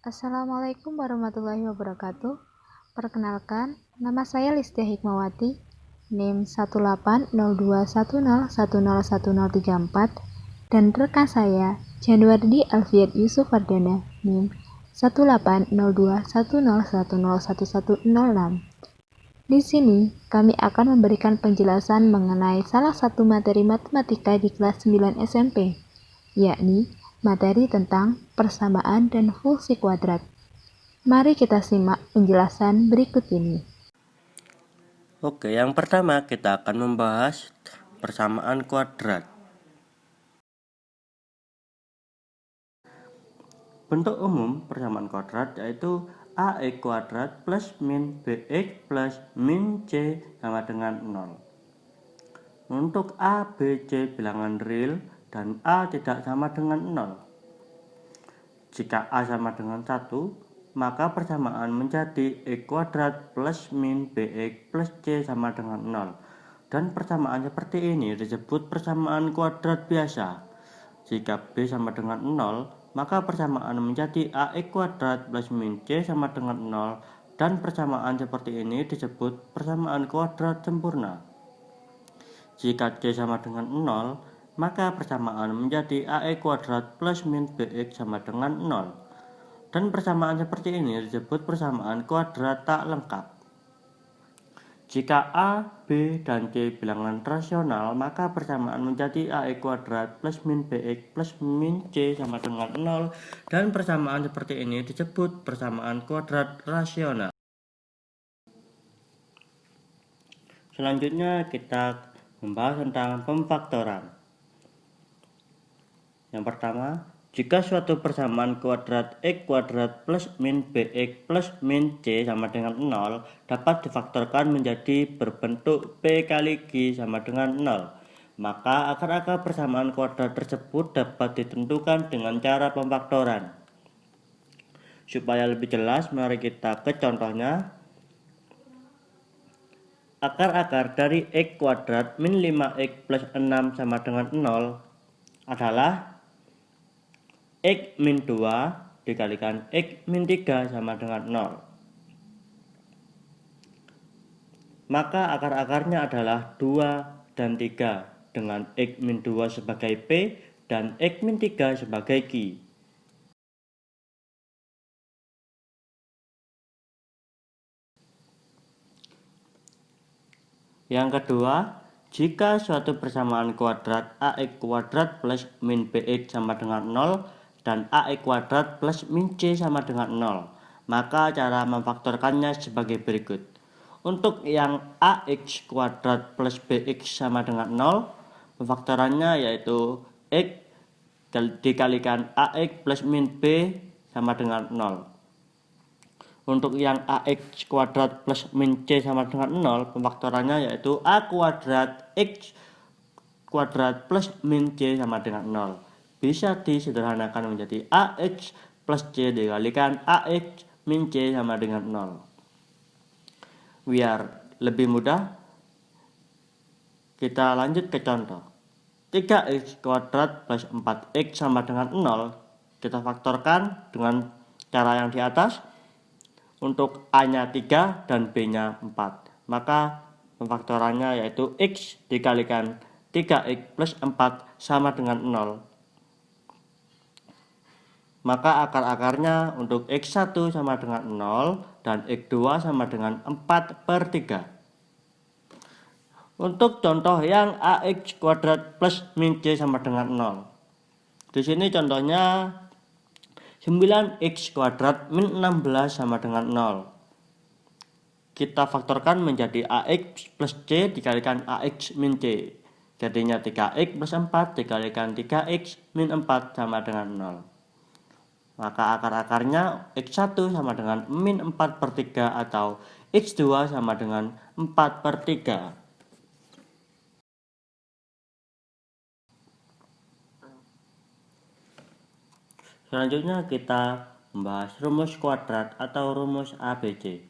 Assalamualaikum warahmatullahi wabarakatuh. Perkenalkan, nama saya Listia Hikmawati, NIM 1802101011034, dan rekan saya Januardi Alfiat Yusuf Wardana, NIM 1802101011106. Di sini, kami akan memberikan penjelasan mengenai salah satu materi matematika di kelas 9 SMP, yakni materi tentang persamaan dan fungsi kuadrat. Mari kita simak penjelasan berikut ini. Oke, yang pertama kita akan membahas persamaan kuadrat. Bentuk umum persamaan kuadrat yaitu AX kuadrat plus min BX plus min C sama dengan 0. Untuk A, B, C bilangan real dan A tidak sama dengan 0. Jika A sama dengan 1, maka persamaan menjadi X kuadrat plus min BX plus C sama dengan 0. Dan persamaan seperti ini disebut persamaan kuadrat biasa. Jika B sama dengan 0, maka persamaan menjadi AX kuadrat plus min C sama dengan 0. Dan persamaan seperti ini disebut persamaan kuadrat sempurna. Jika C sama dengan 0, maka persamaan menjadi AX kuadrat plus min BX sama dengan 0. Dan persamaan seperti ini disebut persamaan kuadrat tak lengkap. Jika A, B, dan C bilangan rasional, maka persamaan menjadi AX kuadrat plus min BX plus min C sama dengan 0. Dan persamaan seperti ini disebut persamaan kuadrat rasional. Selanjutnya kita membahas tentang pemfaktoran. Yang pertama, jika suatu persamaan kuadrat X kuadrat plus min BX plus min C sama dengan 0 dapat difaktorkan menjadi berbentuk P kali Q sama dengan 0, maka akar-akar persamaan kuadrat tersebut dapat ditentukan dengan cara pemfaktoran. Supaya lebih jelas, mari kita ke contohnya. Akar-akar dari X kuadrat min 5X plus 6 sama dengan 0 adalah X min 2 dikalikan X min 3 sama dengan 0. Maka akar-akarnya adalah 2 dan 3 dengan X min 2 sebagai P dan X min 3 sebagai Q. Yang kedua, jika suatu persamaan kuadrat AX kuadrat plus min BX sama dengan 0 dan AX kuadrat plus min C sama dengan 0, maka cara memfaktorkannya sebagai berikut. Untuk yang AX kuadrat plus BX sama dengan 0, pemfaktorannya yaitu X dikalikan AX plus min B sama dengan 0. Untuk yang AX kuadrat plus min C sama dengan 0, pemfaktorannya yaitu A kuadrat X kuadrat plus min C sama dengan 0. Bisa disederhanakan menjadi AX plus C dikalikan AX min C sama dengan 0. Biar lebih mudah, kita lanjut ke contoh. 3X kuadrat plus 4X sama dengan 0, kita faktorkan dengan cara yang di atas. Untuk A-nya 3 dan B-nya 4. Maka pemfaktorannya yaitu X dikalikan 3X plus 4 sama dengan 0. Maka akar-akarnya untuk X1 sama dengan 0 dan X2 sama dengan 4/3. Untuk contoh yang AX kuadrat plus min C sama dengan 0. Di sini contohnya 9X kuadrat min 16 sama dengan 0. Kita faktorkan menjadi AX plus C dikalikan AX min C. Jadinya 3X plus 4 dikalikan 3X min 4 sama dengan 0. Maka akar-akarnya X1 sama dengan min 4/3 atau X2 sama dengan 4/3. Selanjutnya kita membahas rumus kuadrat atau rumus ABC.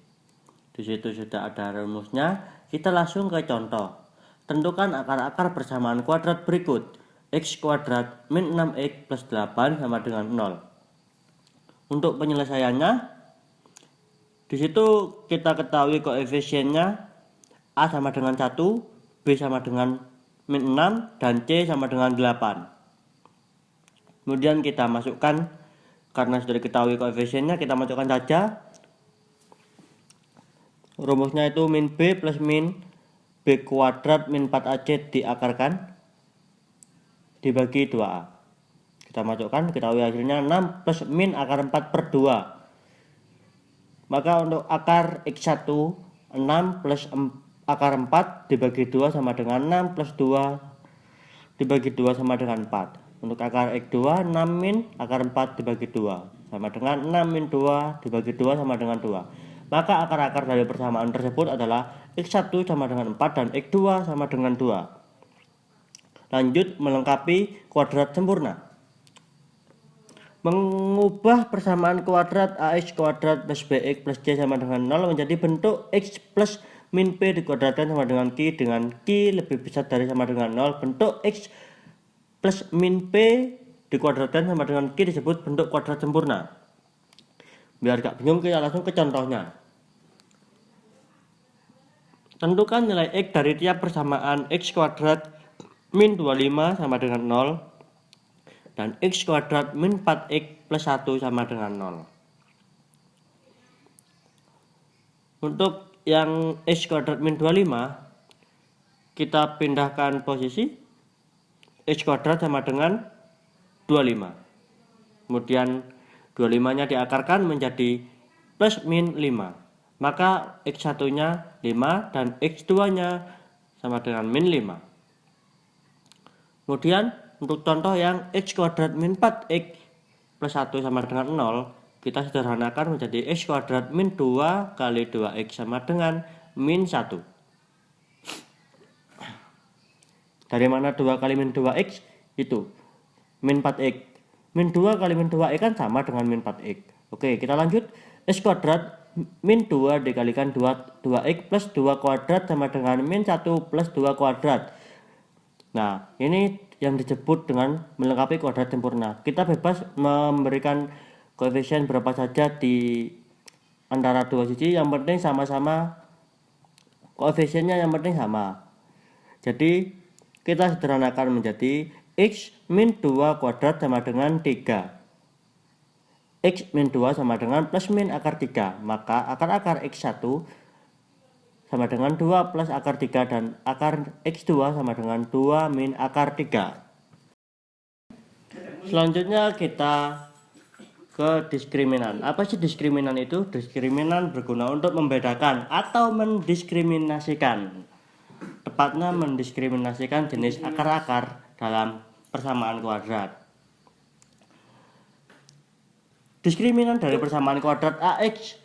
Di situ sudah ada rumusnya, kita langsung ke contoh. Tentukan akar-akar persamaan kuadrat berikut. X kuadrat min 6X plus 8 sama dengan 0. Untuk penyelesaiannya, di situ kita ketahui koefisiennya A sama dengan 1, B sama dengan min 6, dan C sama dengan 8. Kemudian kita masukkan, karena sudah diketahui koefisiennya, kita masukkan saja. Rumusnya itu min B plus min B kuadrat min 4AC diakarkan dibagi 2A. Kita masukkan, ketahui hasilnya 6 plus min akar 4 per 2. Maka untuk akar X1, 6 plus akar 4 dibagi 2 sama dengan 6 plus 2 dibagi 2 sama dengan 4. Untuk akar X2, 6 min akar 4 dibagi 2 sama dengan 6 min 2 dibagi 2 sama dengan 2. Maka akar-akar dari persamaan tersebut adalah X1 sama dengan 4 dan X2 sama dengan 2. Lanjut melengkapi kuadrat sempurna. Mengubah persamaan kuadrat AX kuadrat plus BX plus C sama dengan 0 menjadi bentuk X plus min P dikuadratkan sama dengan Q dengan Q lebih besar dari sama dengan 0. Bentuk X plus min P dikuadratkan sama dengan Q disebut bentuk kuadrat sempurna. Biar gak bingung, kita langsung ke contohnya. Tentukan nilai X dari tiap persamaan X kuadrat min 25 sama dengan 0 dan X kuadrat min 4X plus 1 sama dengan 0. Untuk yang X kuadrat min 25, kita pindahkan posisi, X kuadrat sama dengan 25. Kemudian 25 nya diakarkan menjadi plus min 5. Maka X1 nya 5 dan X2 nya sama dengan min 5. Kemudian untuk contoh yang X kuadrat min 4X plus 1 sama dengan 0, kita sederhanakan menjadi X kuadrat min 2 kali 2X sama dengan min 1. Dari mana 2 kali min 2X? Itu min 4X. Min 2 kali min 2X kan sama dengan min 4X. Oke, kita lanjut. X kuadrat min 2 dikalikan 2X plus 2 kuadrat sama dengan min 1 plus 2 kuadrat. Nah, ini yang disebut dengan melengkapi kuadrat sempurna. Kita bebas memberikan koefisien berapa saja di antara dua sisi, yang penting sama-sama koefisiennya, yang penting sama. Jadi kita sederhanakan menjadi X min 2 kuadrat sama dengan 3. X min 2 sama dengan plus min akar 3. Maka akar-akar X1 sama dengan 2 plus akar 3 dan akar X2 sama dengan 2 min akar 3. Selanjutnya kita ke diskriminan. Apa sih diskriminan itu? Diskriminan berguna untuk membedakan atau mendiskriminasikan. Tepatnya mendiskriminasikan jenis akar-akar dalam persamaan kuadrat. Diskriminan dari persamaan kuadrat AX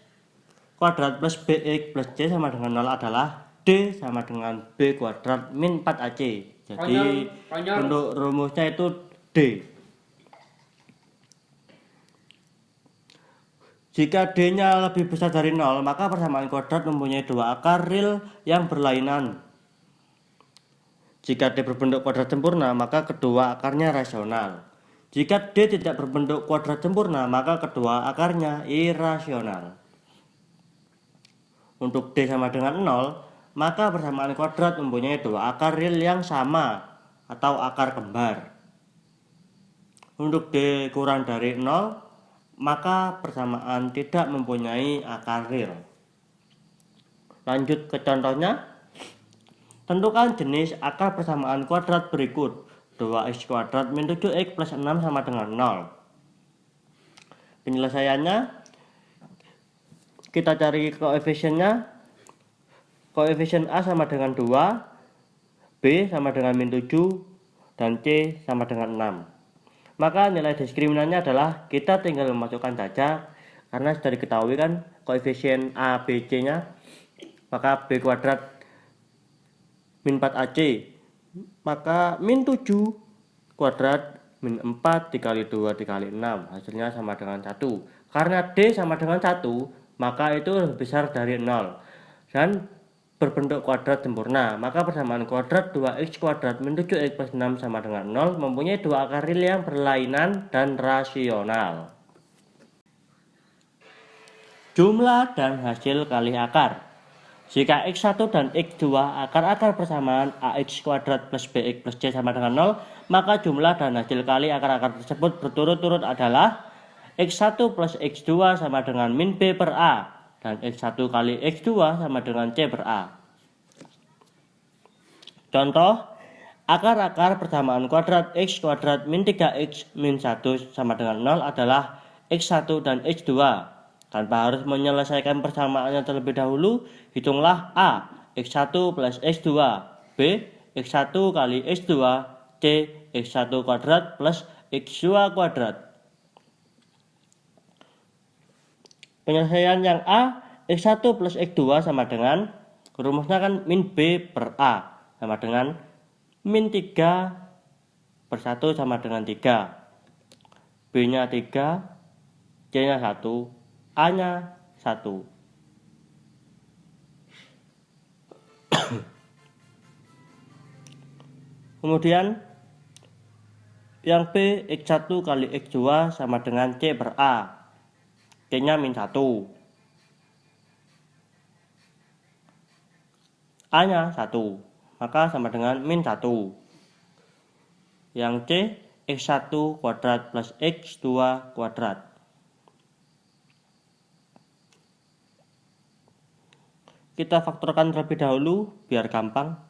kuadrat plus BX plus C sama dengan 0 adalah D sama dengan B kuadrat min 4AC. Jadi untuk rumusnya itu D. Jika D-nya lebih besar dari 0, maka persamaan kuadrat mempunyai dua akar real yang berlainan. Jika D berbentuk kuadrat sempurna, maka kedua akarnya rasional. Jika D tidak berbentuk kuadrat sempurna, maka kedua akarnya irasional. Untuk D sama dengan 0, maka persamaan kuadrat mempunyai dua akar real yang sama atau akar kembar. Untuk D kurang dari 0, maka persamaan tidak mempunyai akar real. Lanjut ke contohnya. Tentukan jenis akar persamaan kuadrat berikut. 2x kuadrat min 7x plus 6 sama dengan 0. Penyelesaiannya, kita cari koefisiennya. Koefisien A sama dengan 2, B sama dengan min 7, dan C sama dengan 6. Maka nilai diskriminannya adalah kita tinggal memasukkan saja, karena sudah diketahui kan koefisien A, B, C nya. Maka B kuadrat min 4AC, maka min 7 kuadrat min 4 dikali 2 dikali 6, hasilnya sama dengan 1. Karena D sama dengan 1, maka itu lebih besar dari 0 dan berbentuk kuadrat sempurna. Maka persamaan kuadrat 2x kuadrat min 7x plus 6 sama dengan 0 mempunyai dua akar real yang berlainan dan rasional. jumlah dan hasil kali akar. Jika X1 dan X2 akar-akar persamaan AX kuadrat plus BX plus C sama dengan 0, maka jumlah dan hasil kali akar-akar tersebut berturut-turut adalah X1 plus X2 sama dengan min B per A, dan X1 kali X2 sama dengan C per A. Contoh, akar-akar persamaan kuadrat X kuadrat min 3X min 1 sama dengan 0 adalah X1 dan X2. Tanpa harus menyelesaikan persamaannya terlebih dahulu, hitunglah A, X1 plus X2, B, X1 kali X2, C, X1 kuadrat plus X2 kuadrat. Penyelesaian yang A, X1 plus X2 sama dengan, rumusnya kan min B per A, sama dengan min 3 per 1 sama dengan 3. B-nya 3, C-nya 1. A-nya 1. Kemudian yang B, X1 kali X2 sama dengan C per A. C-nya min 1. A-nya 1. Maka sama dengan min 1. Yang C, X1 kuadrat plus X2 kuadrat. Kita faktorkan terlebih dahulu biar gampang.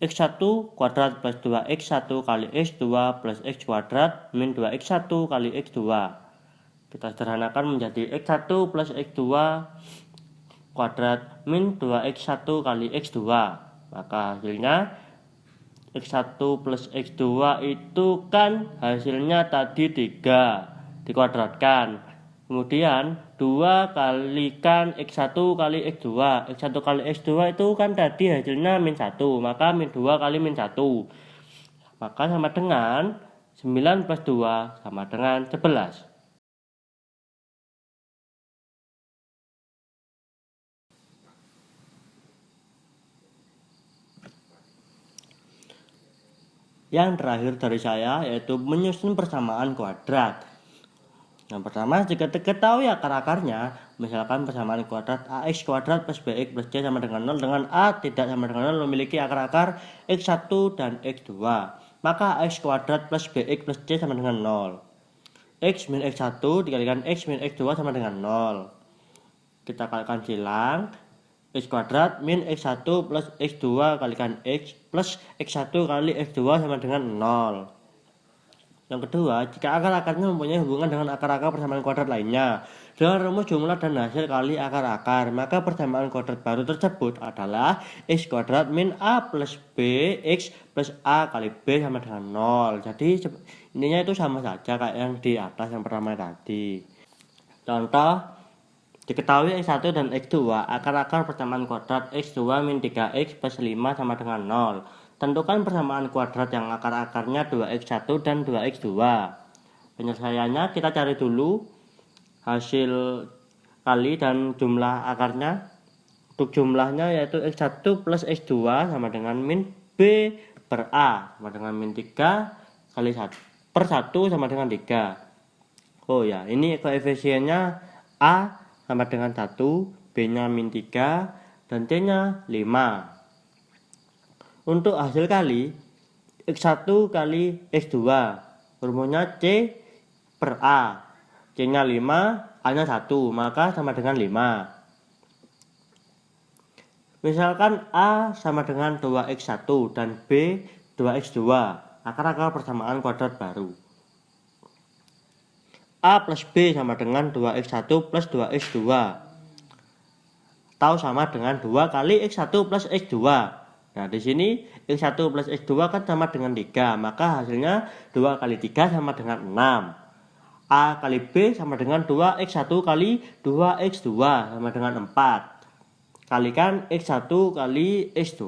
X1 kuadrat plus 2X1 kali X2 plus X kuadrat min 2X1 kali X2. Kita sederhanakan menjadi X1 plus X2 kuadrat min 2X1 kali X2. Maka hasilnya X1 plus X2 itu kan hasilnya tadi 3 dikuadratkan. Kemudian 2 kalikan X1 kali X2. X1 kali X2 itu kan tadi hasilnya min 1. Maka min 2 kali min 1. Maka sama dengan 9 plus 2 sama dengan 11. Yang terakhir dari saya yaitu menyusun persamaan kuadrat. Yang pertama, jika diketahui akar-akarnya, misalkan persamaan kuadrat AX kuadrat plus BX plus C sama dengan 0 dengan A tidak sama dengan 0 memiliki akar-akar X1 dan X2. Maka AX kuadrat plus BX plus C sama dengan 0. X min X1 dikalikan X min X2 sama dengan 0. Kita kalikan silang. X kuadrat min X1 plus X2 kalikan X plus X1 kali X2 sama dengan 0. Yang kedua, jika akar-akarnya mempunyai hubungan dengan akar-akar persamaan kuadrat lainnya dengan rumus jumlah dan hasil kali akar-akar, maka persamaan kuadrat baru tersebut adalah X kuadrat min A plus B X plus A kali B sama dengan 0. Jadi ininya itu sama saja kayak yang di atas yang pertama tadi. Contoh, diketahui X1 dan X2, akar-akar persamaan kuadrat X2 min 3X plus 5 sama dengan 0. Tentukan persamaan kuadrat yang akar-akarnya 2X1 dan 2X2. Penyelesaiannya kita cari dulu hasil kali dan jumlah akarnya. Untuk jumlahnya yaitu X1 plus X2 sama dengan min B per A sama dengan min 3 kali 1 per 1 sama dengan 3. Oh ya, ini koefisiennya A sama dengan 1, B-nya min 3, dan C-nya 5. Untuk hasil kali, X1 kali X2, rumusnya C per A. C-nya 5, A-nya 1, maka sama dengan 5. Misalkan A sama dengan 2X1 dan B 2X2, akar-akar persamaan kuadrat baru. A plus B sama dengan 2X1 plus 2X2. Atau sama dengan 2 kali X1 plus X2. Nah, di sini X1 plus X2 kan sama dengan 3, maka hasilnya 2 kali 3 sama dengan 6. A kali B sama dengan 2X1 kali 2X2 sama dengan 4. Kalikan X1 kali X2.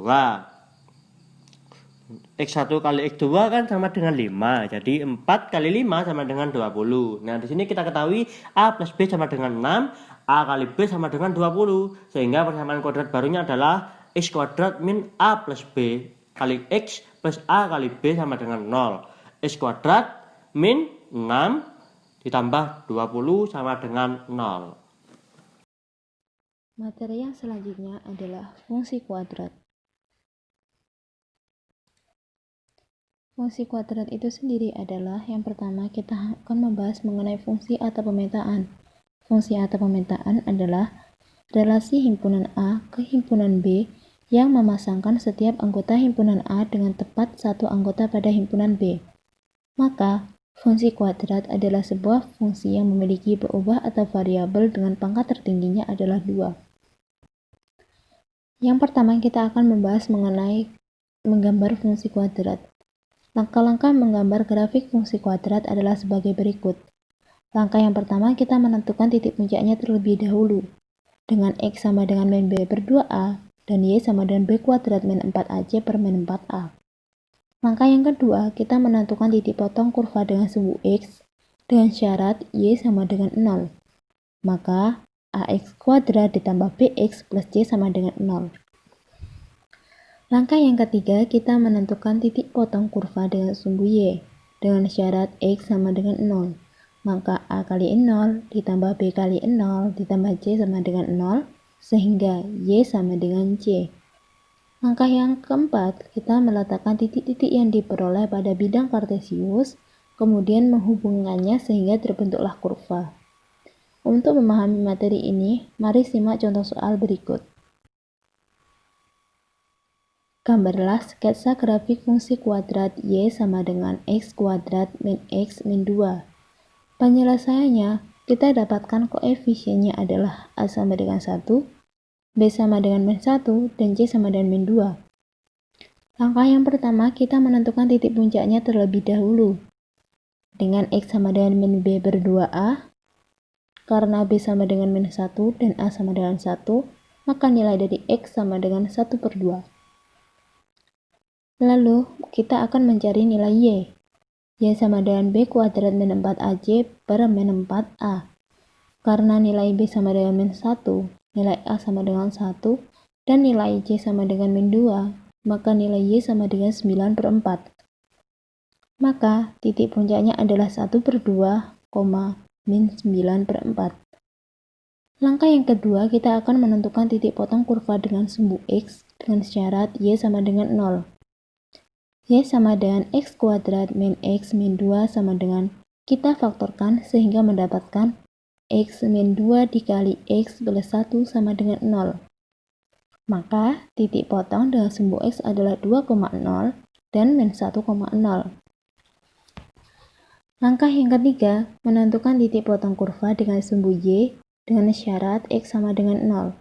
X1 kali X2 kan sama dengan 5, jadi 4 kali 5 sama dengan 20. Nah, di sini kita ketahui A plus B sama dengan 6, A kali B sama dengan 20, sehingga persamaan kuadrat barunya adalah X kuadrat min A plus B kali X plus A kali B sama dengan 0. X kuadrat min 6 ditambah 20 sama dengan 0. Materi yang selanjutnya adalah fungsi kuadrat. Fungsi kuadrat itu sendiri adalah yang pertama kita akan membahas mengenai fungsi atau pemetaan. Fungsi atau pemetaan adalah relasi himpunan A ke himpunan B yang memasangkan setiap anggota himpunan A dengan tepat satu anggota pada himpunan B. Maka, fungsi kuadrat adalah sebuah fungsi yang memiliki berubah atau variabel dengan pangkat tertingginya adalah 2. Yang pertama kita akan membahas mengenai menggambar fungsi kuadrat. Langkah-langkah menggambar grafik fungsi kuadrat adalah sebagai berikut. Langkah yang pertama kita menentukan titik puncaknya terlebih dahulu. Dengan X sama dengan min B per 2A dan Y sama dengan B kuadrat min 4AC per min 4A. Langkah yang kedua, kita menentukan titik potong kurva dengan sumbu X dengan syarat Y sama dengan 0. Maka, AX kuadrat ditambah BX plus C sama dengan 0. Langkah yang ketiga, kita menentukan titik potong kurva dengan sumbu Y dengan syarat X sama dengan 0. Maka A kali 0 ditambah B kali 0 ditambah C sama dengan 0, sehingga Y sama dengan C. Langkah yang keempat, kita meletakkan titik-titik yang diperoleh pada bidang kartesius, kemudian menghubungkannya sehingga terbentuklah kurva. Untuk memahami materi ini, mari simak contoh soal berikut. Gambarlah sketsa grafik fungsi kuadrat Y sama dengan X kuadrat min X min 2. Penyelesaiannya, kita dapatkan koefisiennya adalah A sama dengan 1, B sama dengan min 1, dan C sama dengan min 2. Langkah yang pertama, kita menentukan titik puncaknya terlebih dahulu. Dengan X sama dengan min B per 2A, karena B sama dengan min 1 dan A sama dengan 1, maka nilai dari X sama dengan 1 per 2. Lalu, kita akan mencari nilai Y. Y sama dengan B kuadrat min 4AC per min 4A. Karena nilai B sama dengan min 1, nilai A sama dengan 1, dan nilai C sama dengan min 2, maka nilai Y sama dengan 9 per 4. Maka, titik puncaknya adalah 1 per 2, min 9 per 4. Langkah yang kedua, kita akan menentukan titik potong kurva dengan sumbu X dengan syarat Y sama dengan 0. Y sama dengan X kuadrat min X min 2 sama dengan kita faktorkan sehingga mendapatkan X min 2 dikali X plus 1 sama dengan 0. Maka, titik potong dengan sumbu X adalah 2,0 dan min 1,0. Langkah yang ketiga, menentukan titik potong kurva dengan sumbu Y dengan syarat X sama dengan 0.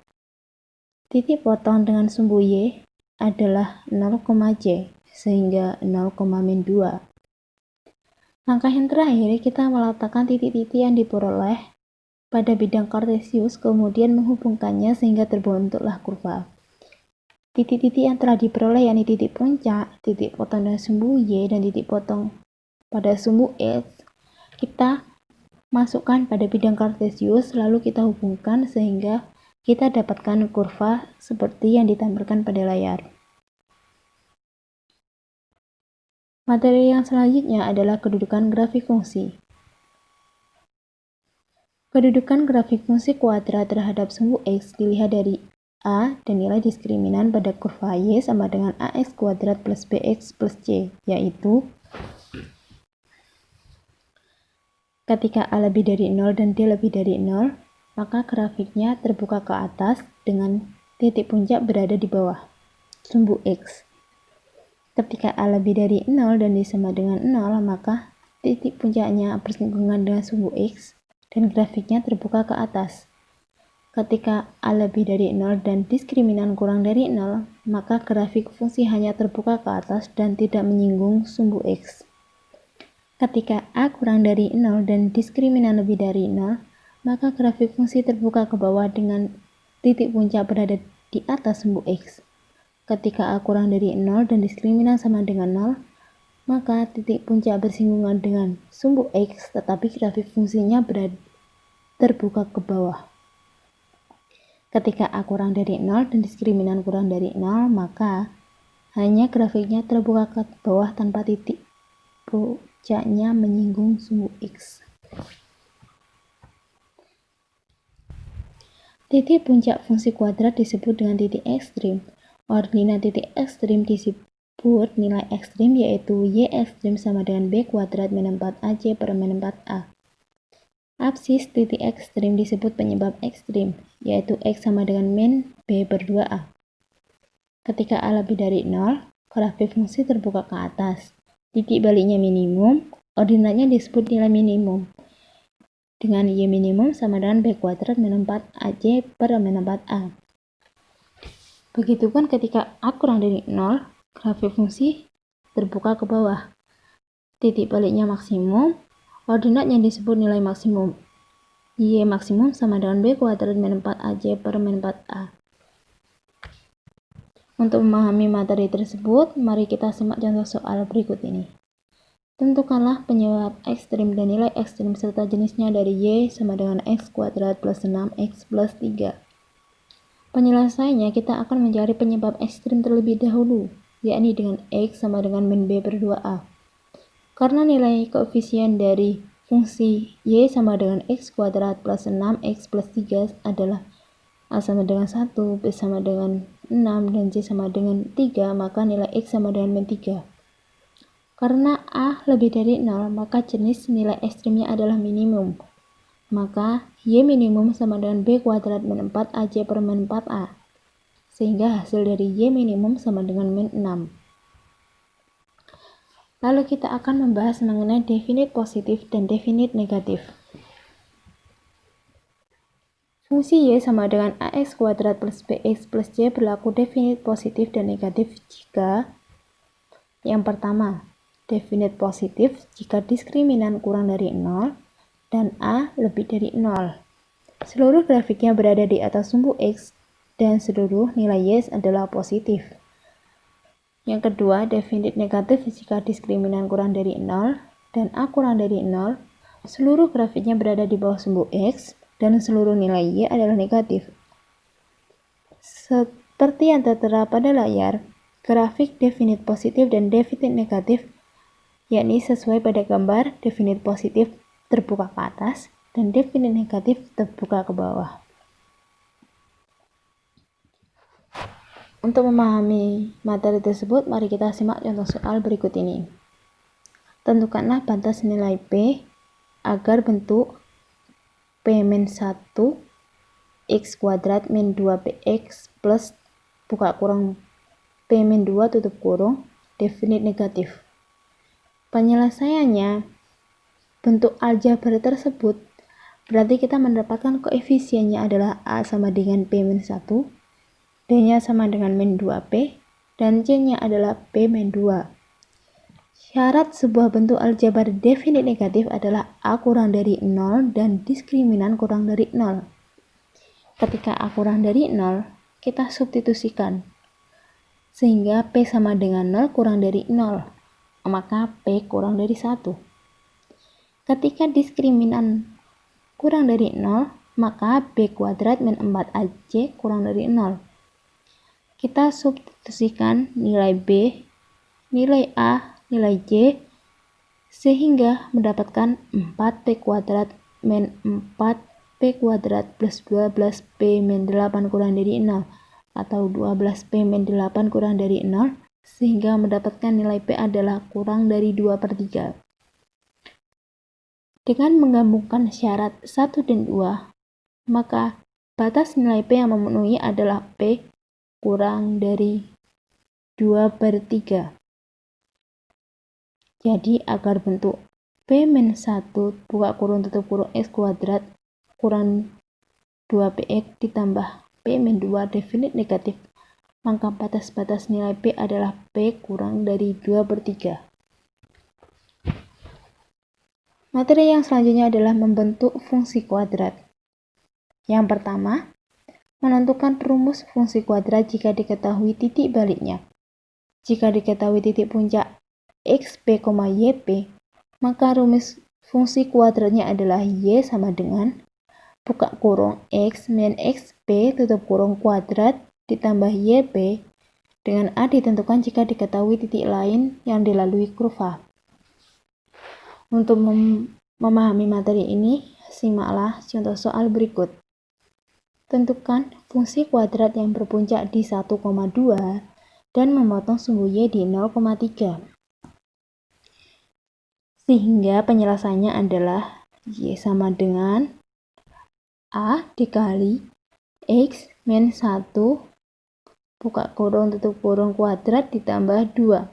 Titik potong dengan sumbu Y adalah 0, C, sehingga 0, min 2. Langkah yang terakhir, kita meletakkan titik-titik yang diperoleh pada bidang kartesius, kemudian menghubungkannya sehingga terbentuklah kurva. Titik-titik yang telah diperoleh yakni titik puncak, titik potong dengan sumbu Y, dan titik potong pada sumbu X, kita masukkan pada bidang kartesius, lalu kita hubungkan sehingga kita dapatkan kurva seperti yang ditampilkan pada layar. Materi yang selanjutnya adalah kedudukan grafik fungsi. Kedudukan grafik fungsi kuadrat terhadap sumbu X dilihat dari A dan nilai diskriminan pada kurva Y sama dengan AX kuadrat plus BX plus C, yaitu ketika A lebih dari 0 dan D lebih dari 0, maka grafiknya terbuka ke atas dengan titik puncak berada di bawah sumbu X. Ketika A lebih dari 0 dan D sama dengan 0, maka titik puncaknya bersinggungan dengan sumbu X dan grafiknya terbuka ke atas. Ketika A lebih dari 0 dan diskriminan kurang dari 0, maka grafik fungsi hanya terbuka ke atas dan tidak menyinggung sumbu X. Ketika A kurang dari 0 dan diskriminan lebih dari 0, maka grafik fungsi terbuka ke bawah dengan titik puncak berada di atas sumbu X. Ketika A kurang dari 0 dan diskriminan sama dengan 0, maka titik puncak bersinggungan dengan sumbu X, tetapi grafik fungsinya terbuka ke bawah. Ketika A kurang dari 0 dan diskriminan kurang dari 0, maka hanya grafiknya terbuka ke bawah tanpa titik puncaknya menyinggung sumbu X. Titik puncak fungsi kuadrat disebut dengan titik ekstrim. Ordinat titik ekstrim disebut nilai ekstrim, yaitu y ekstrim sama dengan b kuadrat min 4ac per min 4a. Absis titik ekstrim disebut penyebab ekstrim, yaitu x sama dengan min b per 2a. Ketika a lebih dari 0, grafik fungsi terbuka ke atas. Titik baliknya minimum, ordinatnya disebut nilai minimum. Dengan y minimum sama dengan b kuadrat min 4ac per min 4a. Begitupun ketika a kurang dari 0, grafik fungsi terbuka ke bawah. Titik baliknya maksimum, ordinatnya disebut nilai maksimum. Y maksimum sama dengan b kuadrat min 4ac per min 4a. Untuk memahami materi tersebut, mari kita simak contoh soal berikut ini. Tentukanlah penyebab ekstrim dan nilai ekstrim serta jenisnya dari y sama dengan x kuadrat plus 6x plus 3. Penyelesaiannya kita akan mencari penyebab ekstrim terlebih dahulu, yakni dengan x sama dengan min b per 2a. Karena nilai koefisien dari fungsi y sama dengan x kuadrat plus 6x plus 3 adalah a sama dengan 1, b sama dengan 6, dan c sama dengan 3, maka nilai x sama dengan min 3. Karena a lebih dari 0, maka jenis nilai ekstrimnya adalah minimum. Maka y minimum sama dengan b kuadrat min 4ac per min 4a. Sehingga hasil dari y minimum sama dengan min 6. Lalu kita akan membahas mengenai definit positif dan definit negatif. Fungsi y sama dengan ax kuadrat plus bx plus c berlaku definit positif dan negatif jika yang pertama, definit positif jika diskriminan kurang dari 0 dan a lebih dari 0. Seluruh grafiknya berada di atas sumbu x dan seluruh nilai y adalah positif. Yang kedua, definit negatif jika diskriminan kurang dari 0 dan a kurang dari 0, seluruh grafiknya berada di bawah sumbu x dan seluruh nilai y adalah negatif. Seperti yang tertera pada layar, grafik definit positif dan definit negatif, yakni sesuai pada gambar, definit positif terbuka ke atas dan definit negatif terbuka ke bawah. Untuk memahami materi tersebut, mari kita simak contoh soal berikut ini. Tentukanlah batas nilai P agar bentuk P-1 x kuadrat min 2px plus buka kurung P-2 tutup kurung definit negatif. Penyelesaiannya, bentuk aljabar tersebut berarti kita mendapatkan koefisiennya adalah a sama dengan P-1, d-nya sama dengan min 2p, dan c-nya adalah P-2. Syarat sebuah bentuk aljabar definit negatif adalah a kurang dari 0 dan diskriminan kurang dari 0. Ketika a kurang dari 0, kita substitusikan. Sehingga p sama dengan 0 kurang dari 0, maka p kurang dari 1. Ketika diskriminan kurang dari 0, maka b kuadrat min 4ac kurang dari 0. Kita substitusikan nilai b, nilai a, nilai c, sehingga mendapatkan 4p kuadrat min 4p kuadrat plus 12p min 8 kurang dari 0, atau 12p min 8 kurang dari 0, sehingga mendapatkan nilai p adalah kurang dari 2/3. Dengan menggabungkan syarat 1 dan 2, maka batas nilai p yang memenuhi adalah p kurang dari 2/3. Jadi agar bentuk P-1 buka kurung tutup kurung x kuadrat kurang 2px ditambah P-2 definit negatif, maka batas-batas nilai P adalah P kurang dari 2/3. Materi yang selanjutnya adalah membentuk fungsi kuadrat. Yang pertama, menentukan rumus fungsi kuadrat jika diketahui titik baliknya. Jika diketahui titik puncak xp, yp, maka rumus fungsi kuadratnya adalah y sama dengan buka kurung x min xp tutup kurung kuadrat ditambah yp dengan a ditentukan jika diketahui titik lain yang dilalui kurva. Untuk memahami materi ini, simaklah contoh soal berikut. tentukan fungsi kuadrat yang berpuncak di 1,2 dan memotong sumbu Y di 0,3. Sehingga penyelesaiannya adalah Y sama dengan A dikali X min 1 buka kurung tutup kurung kuadrat ditambah 2.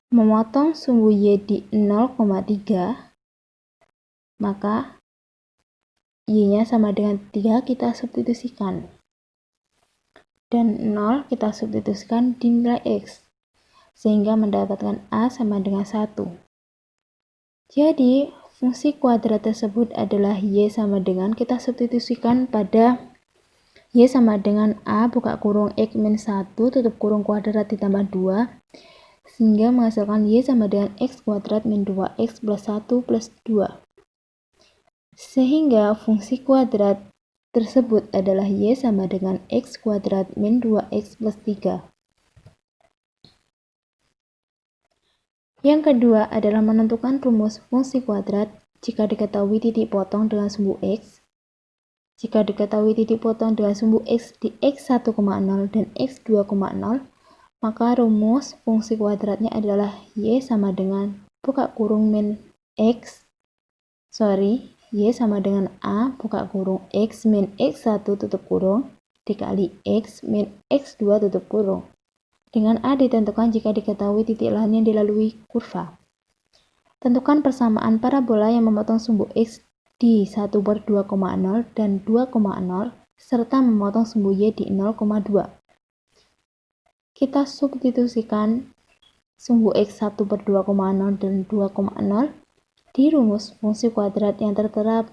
Memotong sumbu Y di 0,3, maka Y-nya sama dengan 3 kita substitusikan. Dan 0 kita substitusikan di nilai X, sehingga mendapatkan A sama dengan 1. Jadi, fungsi kuadrat tersebut adalah Y sama dengan, kita substitusikan pada Y sama dengan A buka kurung X min 1 tutup kurung kuadrat ditambah 2, sehingga menghasilkan Y sama dengan X kuadrat min 2X plus 1 plus 2. Sehingga fungsi kuadrat tersebut adalah Y sama dengan X kuadrat min 2X plus 3. Yang kedua adalah menentukan rumus fungsi kuadrat jika diketahui titik potong dengan sumbu X. Jika diketahui titik potong dengan sumbu X di X1,0 dan X2,0, maka rumus fungsi kuadratnya adalah Y sama dengan buka kurung min Y sama dengan A buka kurung X min X1 tutup kurung dikali X min X2 tutup kurung. Dengan A ditentukan jika diketahui titik lain yang dilalui kurva. Tentukan persamaan parabola yang memotong sumbu X di 1/2,0 dan 2,0 serta memotong sumbu Y di 0,2. Kita substitusikan sumbu X 1/2,0 dan 2,0 di rumus fungsi kuadrat yang tertera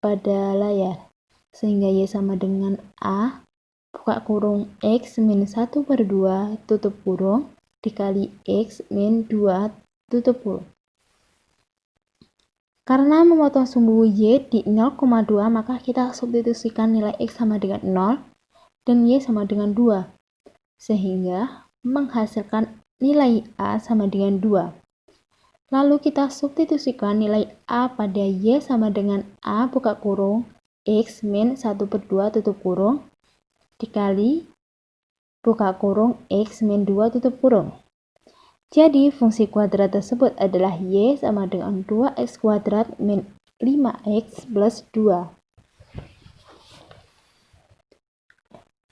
pada layar, sehingga Y sama dengan A buka kurung X min 1/2 tutup kurung dikali X min 2 tutup kurung. Karena memotong sumbu Y di 0,2, maka kita substitusikan nilai X sama dengan 0 dan Y sama dengan 2, sehingga menghasilkan nilai A sama dengan 2. Lalu kita substitusikan nilai A pada Y sama dengan A buka kurung X min 1/2 tutup kurung dikali buka kurung X min 2 tutup kurung. Jadi fungsi kuadrat tersebut adalah Y sama dengan 2X kuadrat min 5X plus 2.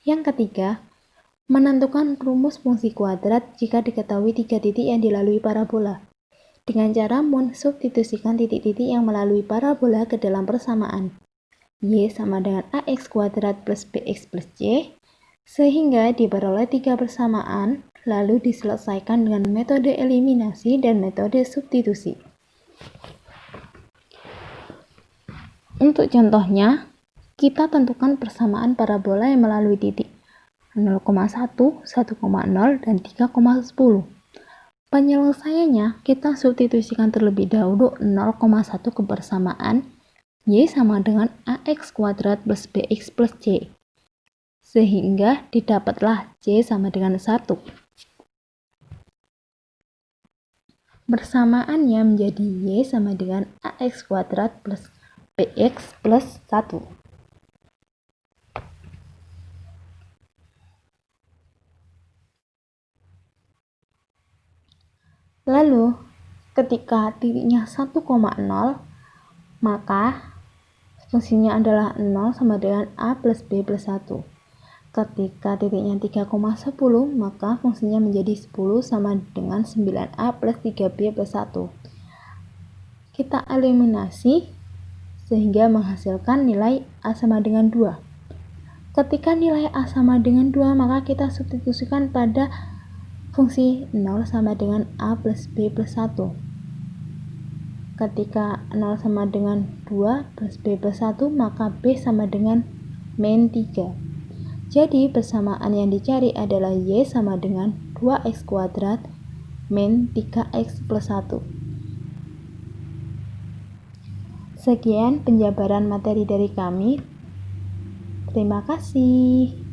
Yang ketiga, menentukan rumus fungsi kuadrat jika diketahui 3 titik yang dilalui parabola. Dengan cara mensubstitusikan titik-titik yang melalui parabola ke dalam persamaan. Y sama dengan AX kuadrat plus BX plus C, sehingga diperoleh 3 persamaan, lalu diselesaikan dengan metode eliminasi dan metode substitusi. Untuk contohnya, kita tentukan persamaan parabola yang melalui titik 0,1, 1,0, dan 3,10. Penyelesaiannya, kita substitusikan terlebih dahulu 0,1 ke persamaan Y sama dengan AX kuadrat plus BX plus C, sehingga didapatlah C sama dengan 1. Persamaannya menjadi Y sama dengan AX kuadrat plus BX plus 1. Lalu, ketika titiknya 1,0, maka fungsinya adalah 0 sama dengan A plus B plus 1. Ketika titiknya 3,10, maka fungsinya menjadi 10 sama dengan 9A plus 3B plus 1. Kita eliminasi sehingga menghasilkan nilai A sama dengan 2. Ketika nilai A sama dengan 2, maka kita substitusikan pada fungsi 0 sama dengan A plus B plus 1. Ketika 0 sama dengan 2 plus B plus 1, maka B sama dengan min 3. Jadi persamaan yang dicari adalah Y sama dengan 2X kuadrat min 3X plus 1. Sekian penjabaran materi dari kami. Terima kasih.